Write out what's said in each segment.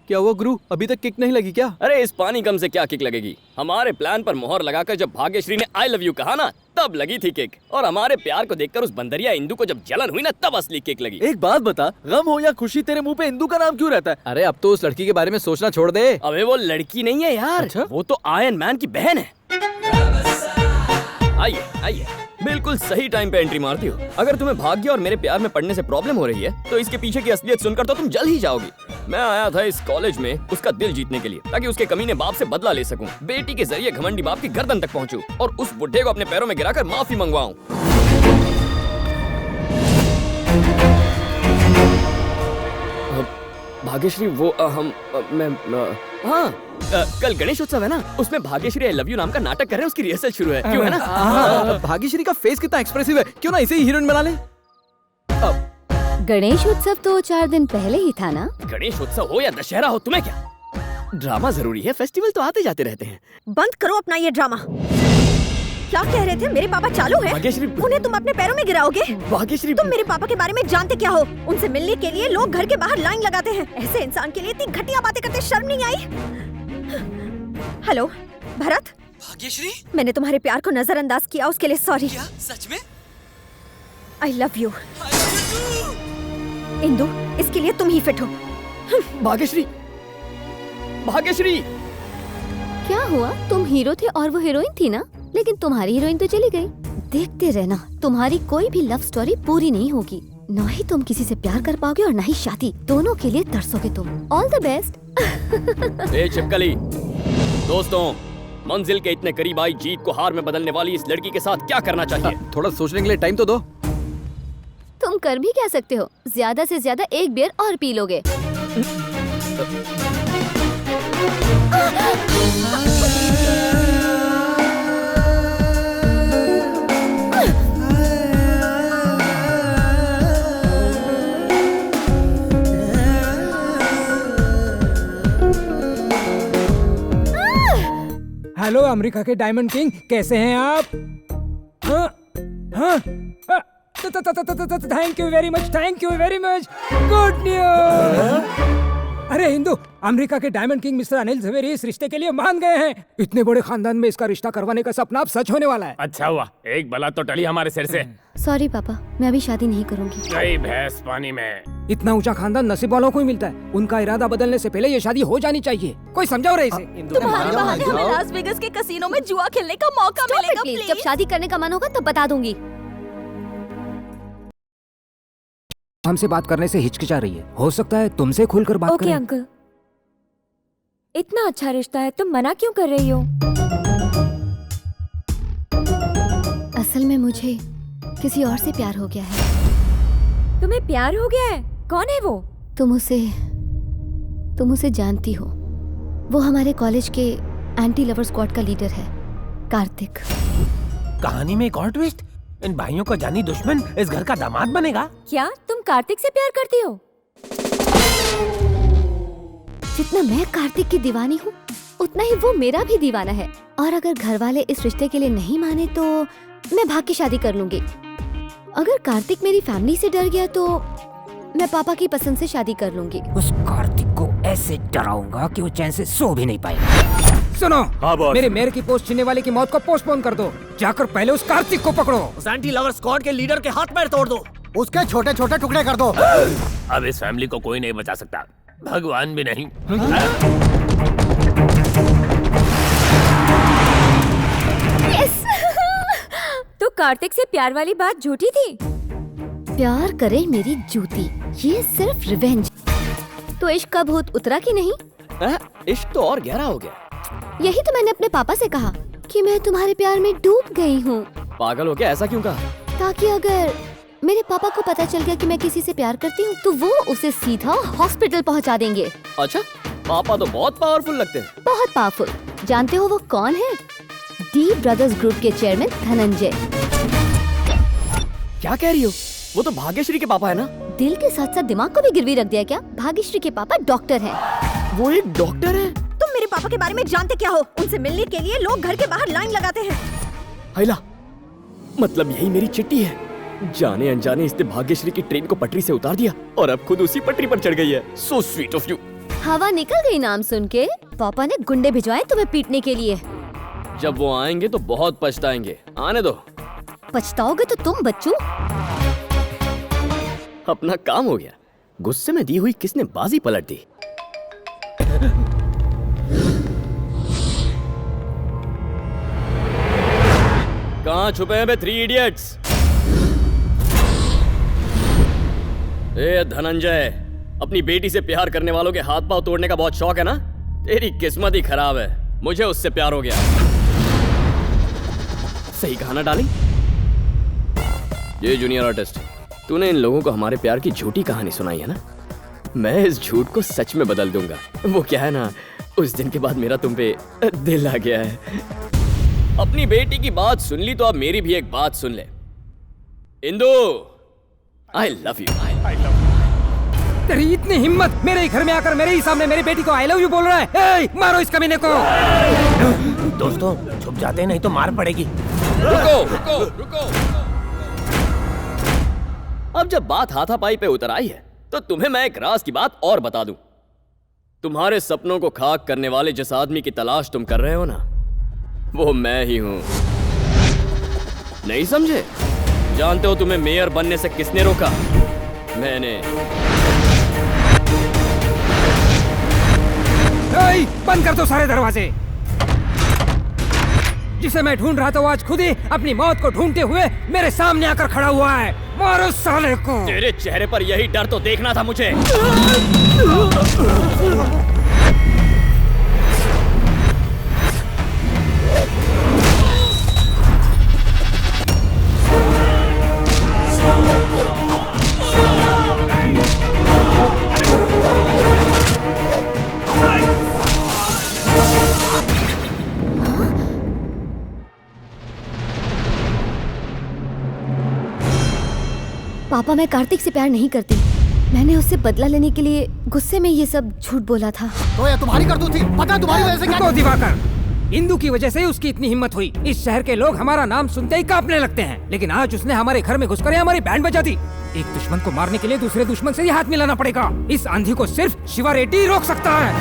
क्या हुआ गुरु, अभी तक किक नहीं लगी क्या? अरे इस पानी कम से क्या किक लगेगी। हमारे प्लान पर मोहर लगाकर जब भाग्यश्री ने आई लव यू कहा ना, तब लगी थी किक। और हमारे प्यार को देखकर उस बंदरिया इंदु को जब जलन हुई ना, तब असली किक लगी। एक बात बता, गम हो या खुशी तेरे मुंह पे इंदु का नाम क्यों रहता है? अरे अब तो उस लड़की के बारे में सोचना छोड़ दे। अबे वो लड़की नहीं है यार। अच्छा? वो तो आयरन मैन की बहन है। आइए आइए, बिल्कुल सही टाइम पे एंट्री मारती हो। अगर तुम्हें भाग्य और मेरे प्यार में पड़ने से प्रॉब्लम हो रही है तो इसके पीछे की असलियत सुनकर तो तुम जल ही जाओगी। मैं आया था इस कॉलेज में उसका दिल जीतने के लिए, ताकि उसके कमीने बाप से बदला ले सकूं। बेटी के जरिए घमंडी बाप की गर्दन तक पहुंचूं और उस बुढ़े को अपने पैरों में गिराकर माफी मंगवाऊं। भाग्यश्री वो कल गणेश उत्सव है ना, उसमें भाग्यश्री आई लव यू नाम का नाटक कर रहे हैं, उसकी रिहर्सल शुरू है। क्यों है ना? भाग्यश्री का फेस कितना एक्सप्रेसिव है, क्यों ना इसे ही हीरोइन बना ले। गणेश उत्सव तो 4 दिन पहले ही था ना। गणेश उत्सव हो या दशहरा हो, तुम्हें क्या? ड्रामा जरूरी है, फेस्टिवल तो आते जाते रहते हैं। बंद करो अपना ये ड्रामा। क्या कह रहे थे? मेरे पापा चालू है? भाग्यश्री, उन्हें तुम अपने पैरों में गिराओगे? भाग्यश्री, तुम मेरे पापा के बारे में जानते क्या हो? उनसे मिलने के लिए लोग घर के बाहर लाइन लगाते हैं। ऐसे इंसान के लिए इतनी घटिया बातें करते शर्म नहीं आई? हेलो भरत। भाग्यश्री, मैंने तुम्हारे प्यार को नजरअंदाज किया, उसके लिए सॉरी। क्या सच में? I love you. इंदु, इसके लिए तुम ही फिट हो। भाग्यश्री, भाग्यश्री। क्या हुआ? तुम हीरो थे और वो हीरोइन थी ना, लेकिन तुम्हारी हीरोइन तो चली गई। देखते रहना, तुम्हारी कोई भी लव स्टोरी पूरी नहीं होगी। ना ही तुम किसी से प्यार कर पाओगे और ना ही शादी। दोनों के लिए तरसोगे तुम। All the best. ए छिपकली, दोस्तों, मंजिल के इतने करीब आई जीत को हार में बदलने वाली इस लड़की के साथ क्या करना चाहिए? थोड़ा सोचने के लिए टाइम तो दो। तुम कर भी क्या सकते हो? ज्यादा से ज्यादा एक बियर और पी लोगे। हेलो अमेरिका के डायमंड किंग, कैसे हैं आप? हाँ हाँ, thank you very much, thank you very much. Good news. अरे हिंदू, अमेरिका के diamond king mister Anil Jhaveri इस रिश्ते के लिए मान गए हैं। इतने बड़े खानदान में इसका रिश्ता करवाने का सपना अब सच होने वाला है। अच्छा हुआ, एक बला तो टली हमारे सिर से। सॉरी पापा, मैं अभी शादी नहीं करूंगी। गई भैंस पानी में। इतना ऊंचा खानदान नसीब वालों को ही मिलता है। उनका इरादा बदलने से पहले ये शादी हो जानी चाहिए। कोई समझाओ रहे इसे। तुम्हारे बहाने हमें लास वेगस के कैसीनो में जुआ खेलने का मौका मिलेगा प्लीज, प्लीज। जब शादी करने का मन होगा तब बता दूंगी। हमसे बात करने से हिचकिचा रही है, हो सकता है तुमसे खुलकर बात ओके करें। अंकल, इतना अच्छा रिश्ता है, तुम मना क्यों कर रही हो? असल में मुझे किसी और से प्यार हो गया है। तुम्हें प्यार हो गया है? कौन है वो? तुम उसे जानती हो। वो हमारे कॉलेज के एंटी लवर स्क्वाड का लीडर है, कार्तिक। कहानी में एक और ट्विस्ट। इन भाइयों का जानी दुश्मन इस घर का दामाद बनेगा। क्या तुम कार्तिक से प्यार करती हो? जितना मैं कार्तिक की दीवानी हूँ, उतना ही वो मेरा भी दीवाना है। और अगर घर वाले इस रिश्ते के लिए नहीं माने तो मैं भाग के शादी कर लूंगी। अगर कार्तिक मेरी फैमिली से डर गया तो मैं पापा की पसंद से शादी कर लूंगी। उस कार्तिक को ऐसे डराऊंगा कि वो चैन से सो भी नहीं पाएगा। सुनो, हाँ बॉस। मेरे मेयर की पोस्ट छीनने वाले की मौत को पोस्टपोन कर दो। जाकर पहले उस कार्तिक को पकड़ो। उस एंटी लवर स्क्वाड के लीडर के हाथ पैर तोड़ दो। उसके छोटे छोटे टुकड़े कर दो। अब इस फैमिली को कोई नहीं बचा सकता, भगवान भी नहीं। तो कार्तिक से प्यार वाली बात झूठी थी? प्यार करे मेरी जूती, ये सिर्फ रिवेंज। तो इश्क का भूत उतरा कि नहीं? इश्क तो और गहरा हो गया। यही तो मैंने अपने पापा से कहा कि मैं तुम्हारे प्यार में डूब गई हूँ। पागल हो गया? ऐसा क्यों कहा? ताकि अगर मेरे पापा को पता चल गया कि मैं किसी से प्यार करती हूँ तो वो उसे सीधा हॉस्पिटल पहुँचा देंगे। अच्छा, पापा तो बहुत पावरफुल लगते हैं। बहुत पावरफुल। जानते हो वो कौन है? डी ब्रदर्स ग्रुप के चेयरमैन धनंजय। क्या कह रही हो? वो तो भाग्यश्री के पापा है ना? दिल के साथ साथ दिमाग को भी गिरवी रख दिया क्या? भाग्यश्री के पापा डॉक्टर हैं। वो एक डॉक्टर है? तुम मेरे पापा के बारे में जानते क्या हो? उनसे मिलने के लिए लोग घर के बाहर लाइन लगाते हैं। हैला, मतलब यही मेरी चिट्ठी है। जाने अनजाने इसने भाग्यश्री की ट्रेन को पटरी से उतार दिया और अब खुद उसी पटरी पर चढ़ गई है। So sweet of you. हवा निकल गई नाम सुन के। पापा ने गुंडे भिजवाए तुम्हें पीटने के लिए। जब वो आएंगे तो बहुत पछताएंगे। आने दो। पछताओगे तो तुम बच्चू। अपना काम हो गया। गुस्से में दी हुई किसने बाजी पलट दी। कहाँ छुपे हैं बे थ्री इडियट्स? ए धनंजय, अपनी बेटी से प्यार करने वालों के हाथ पांव तोड़ने का बहुत शौक है ना? तेरी किस्मत ही खराब है। मुझे उससे प्यार हो गया। सही कहा ना डाली? ये जूनियर आर्टिस्ट, तूने इन लोगों को हमारे प्यार की झूठी कहानी सुनाई है ना? मैं इस झूठ को सच में बदल दूंगा। वो क्या है ना, उस दिन के बाद मेरा तुम पे दिल आ गया है। अपनी बेटी की बात सुन ली तो अब मेरी भी एक बात सुन ले। Indu, I love you. तेरी इतनी हिम्मत, मेरे ही घर में आकर मेरे ही सामने मेरी बेटी को आई लव यू बोल रहा है। मारो इस कमीने को। दोस्तों छुप जाते हैं नहीं तो मार पड़ेगी। रुको रुको रुको। अब जब बात हाथापाई पे उतर आई है तो तुम्हें मैं एक राज की बात और बता दूं। तुम्हारे सपनों को खाक करने वाले जिस आदमी की तलाश तुम कर रहे हो ना, वो मैं ही हूं। नहीं समझे? जानते हो तुम्हें मेयर बनने से किसने रोका? मैंने। बंद कर दो सारे दरवाजे। जिसे मैं ढूंढ रहा था वो आज खुद ही अपनी मौत को ढूंढते हुए मेरे सामने आकर खड़ा हुआ है। मारो साले को। तेरे चेहरे पर यही डर तो देखना था मुझे। पापा, मैं कार्तिक से प्यार नहीं करती। मैंने उससे बदला लेने के लिए गुस्से में ये सब झूठ बोला था। तो ये तुम्हारी करतूत थी। पता है तुम्हारी वजह से क्या? रुको दिवाकर, इंदु की वजह से उसकी इतनी हिम्मत हुई। इस शहर के लोग हमारा नाम सुनते ही कांपने लगते हैं, लेकिन आज उसने हमारे घर में घुसकर हमारी बैंड बजा दी। एक दुश्मन को मारने के लिए दूसरे दुश्मन से ही हाथ मिलाना पड़ेगा। इस आंधी को सिर्फ शिवा रेड्डी रोक सकता है।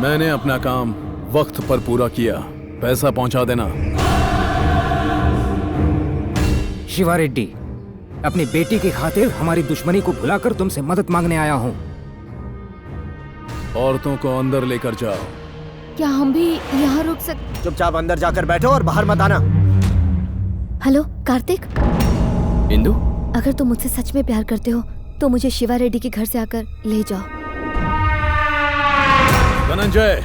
मैंने अपना काम वक्त पर पूरा किया। पैसा पहुंचा देना। शिवा रेड्डी, अपनी बेटी की खातिर हमारी दुश्मनी को भुलाकर तुमसे मदद मांगने आया हूँ। औरतों को अंदर लेकर जाओ। क्या हम भी यहाँ रुक सकते? चुपचाप अंदर जाकर बैठो और बाहर मत आना। हेलो कार्तिक, इंदु, अगर तुम मुझसे सच में प्यार करते हो तो मुझे शिवा रेड्डी के घर से आकर ले जाओ। धनंजय,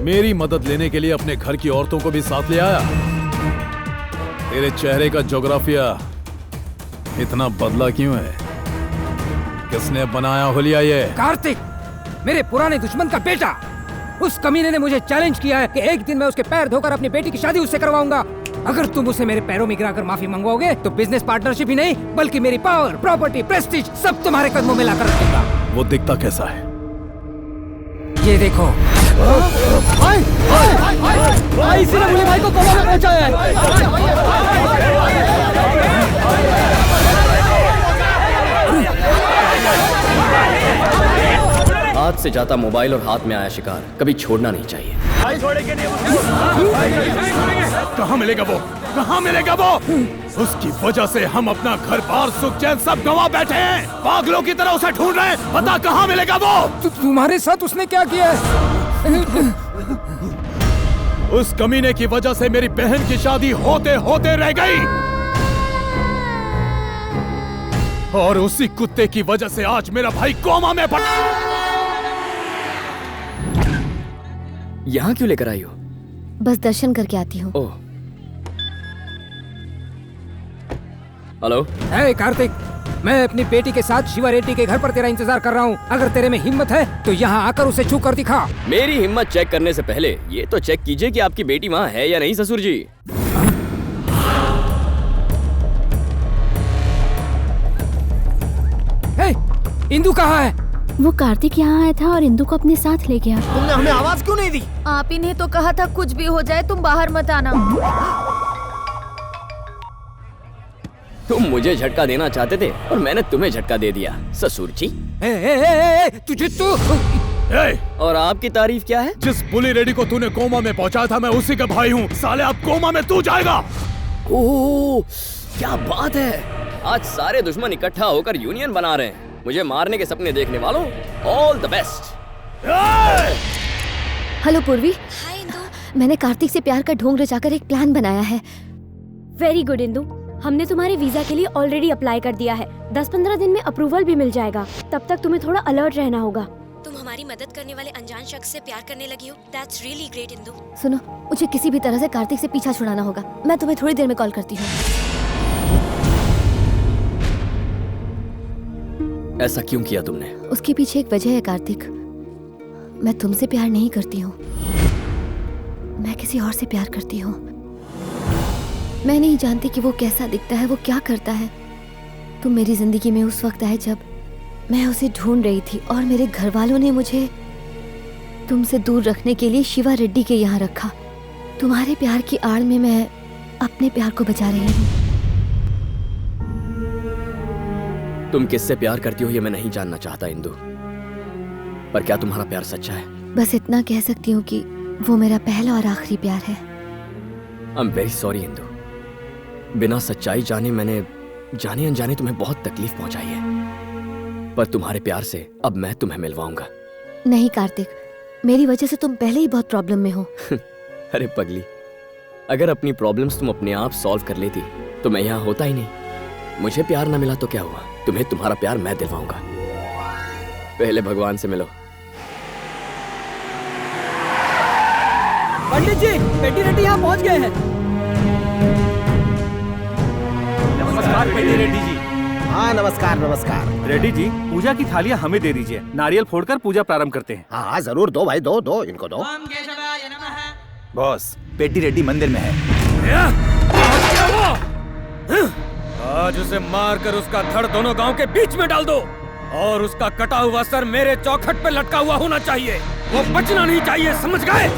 मेरी मदद लेने के लिए अपने घर की औरतों को भी साथ ले आया। तेरे चेहरे का ज्योग्राफिया इतना बदला क्यों है? किसने बनाया हुलिया ये? कार्तिक, मेरे पुराने दुश्मन का बेटा। उस कमीने ने मुझे चैलेंज किया है कि एक दिन मैं उसके पैर धोकर अपनी बेटी की शादी उससे करवाऊंगा। अगर तुम उसे मेरे पैरों में गिराकर माफी मंगवाओगे तो बिजनेस पार्टनरशिप ही नहीं बल्कि मेरी पावर, प्रॉपर्टी, प्रेस्टीज सब तुम्हारे कदमों में लाकर रख दूंगा। वो दिखता कैसा है? ये देखो। इसी ने मुझे भाई को कोमा में पहुंचाया है। हाथ से जाता मोबाइल और हाथ में आया शिकार कभी छोड़ना नहीं चाहिए। कहाँ मिलेगा वो? कहाँ मिलेगा वो? उसकी वजह से हम अपना घर बार सुख चैन सब गंवा बैठे हैं। पागलों की तरह उसे ढूंढ रहे हैं। पता कहाँ मिलेगा वो? तुम्हारे साथ उसने क्या किया है? उस कमीने की वजह से मेरी बहन की शादी होते होते रह गई और उसी कुत्ते की वजह से आज मेरा भाई कोमा में पड़ा। यहाँ क्यों लेकर आई हो? बस दर्शन करके आती हूँ। ओह, हेलो। हे कार्तिक, मैं अपनी बेटी के साथ शिवा रेड्डी के घर पर तेरा इंतजार कर रहा हूँ। अगर तेरे में हिम्मत है तो यहाँ आकर उसे छू कर दिखा। मेरी हिम्मत चेक करने से पहले ये तो चेक कीजिए कि आपकी बेटी वहाँ है या नहीं ससुर जी। हे, इंदु कहाँ है? वो कार्तिक यहाँ आया था और इंदु को अपने साथ ले गया। तुमने हमें आवाज क्यों नहीं दी? आप ही ने तो कहा था कुछ भी हो जाए तुम बाहर मत आना। तुम मुझे झटका देना चाहते थे और मैंने तुम्हें झटका दे दिया ससुर जी। तुझे तो और आपकी तारीफ क्या है? जिस बुली रेडी को तूने कोमा में पहुंचाया था मैं उसी का भाई हूँ। साले अब कोमा में तू जाएगा। ओह क्या बात है, आज सारे दुश्मन इकट्ठा होकर यूनियन बना रहे हैं। मुझे मारने के सपने देखने वालों, ऑल द बेस्ट। हेलो पूर्वी। मैंने कार्तिक से प्यार का ढोंग रचाकर एक प्लान बनाया है। वेरी गुड इंदु, हमने तुम्हारे वीजा के लिए ऑलरेडी अप्लाई कर दिया है। 10-15 दिन में अप्रूवल भी मिल जाएगा। तब तक तुम्हें थोड़ा अलर्ट रहना होगा। तुम हमारी मदद करने वाले अनजान शख्स से प्यार करने लगी हो। That's really great Indu. सुनो, मुझे किसी भी तरह से कार्तिक से पीछा छुड़ाना होगा। मैं तुम्हें थोड़ी देर में कॉल करती हूँ। ऐसा क्यों किया तुमने? उसके पीछे एक वजह है कार्तिक। मैं तुमसे प्यार नहीं करती हूँ, मैं किसी और से प्यार करती हूँ। मैं नहीं जानती कि वो कैसा दिखता है, वो क्या करता है। तुम मेरी जिंदगी में उस वक्त आए जब मैं उसे ढूंढ रही थी और मेरे घर वालों ने मुझे तुमसे दूर रखने के लिए शिवा रेड्डी के यहाँ रखा। तुम्हारे प्यार की आड़ में मैं अपने प्यार को बचा रही हूँ। तुम किससे प्यार करती हो ये मैं नहीं जानना चाहता इंदु, पर क्या तुम्हारा प्यार सच्चा है? बस इतना कह सकती हूँ कि वो मेरा पहला और आखिरी प्यार है। I am very sorry Indu, बिना सच्चाई जाने मैंने जाने अनजाने तुम्हें बहुत तकलीफ पहुंचाई है, पर तुम्हारे प्यार से अब मैं तुम्हें मिलवाऊंगा। नहीं कार्तिक, मेरी वजह से तुम पहले ही बहुत प्रॉब्लम में हो। अरे पगली, अगर अपनी प्रॉब्लम्स तुम अपने आप सॉल्व कर लेती तो मैं यहाँ होता ही नहीं। मुझे प्यार ना मिला तो क्या हुआ, तुम्हें तुम्हारा प्यार मैं दिलवाऊंगा। पहले भगवान से मिलो। पंडित जी, पेटी रेड्डी यहाँ पहुँच गए हैं। नमस्कार पेटी रेड्डी जी। हाँ नमस्कार नमस्कार। रेड्डी जी, पूजा की थालियाँ हमें दे दीजिए। नारियल फोड़कर पूजा प्रारंभ करते हैं। हाँ हाँ जरूर, दो भाई दो दो, इनको दो। बॉस, पेटी रेड्डी मंदिर में है। आज उसे मारकर उसका धड़ दोनों गांव के बीच में डाल दो और उसका कटा हुआ सर मेरे चौखट पे लटका हुआ होना चाहिए। वो बचना नहीं चाहिए, समझ गए?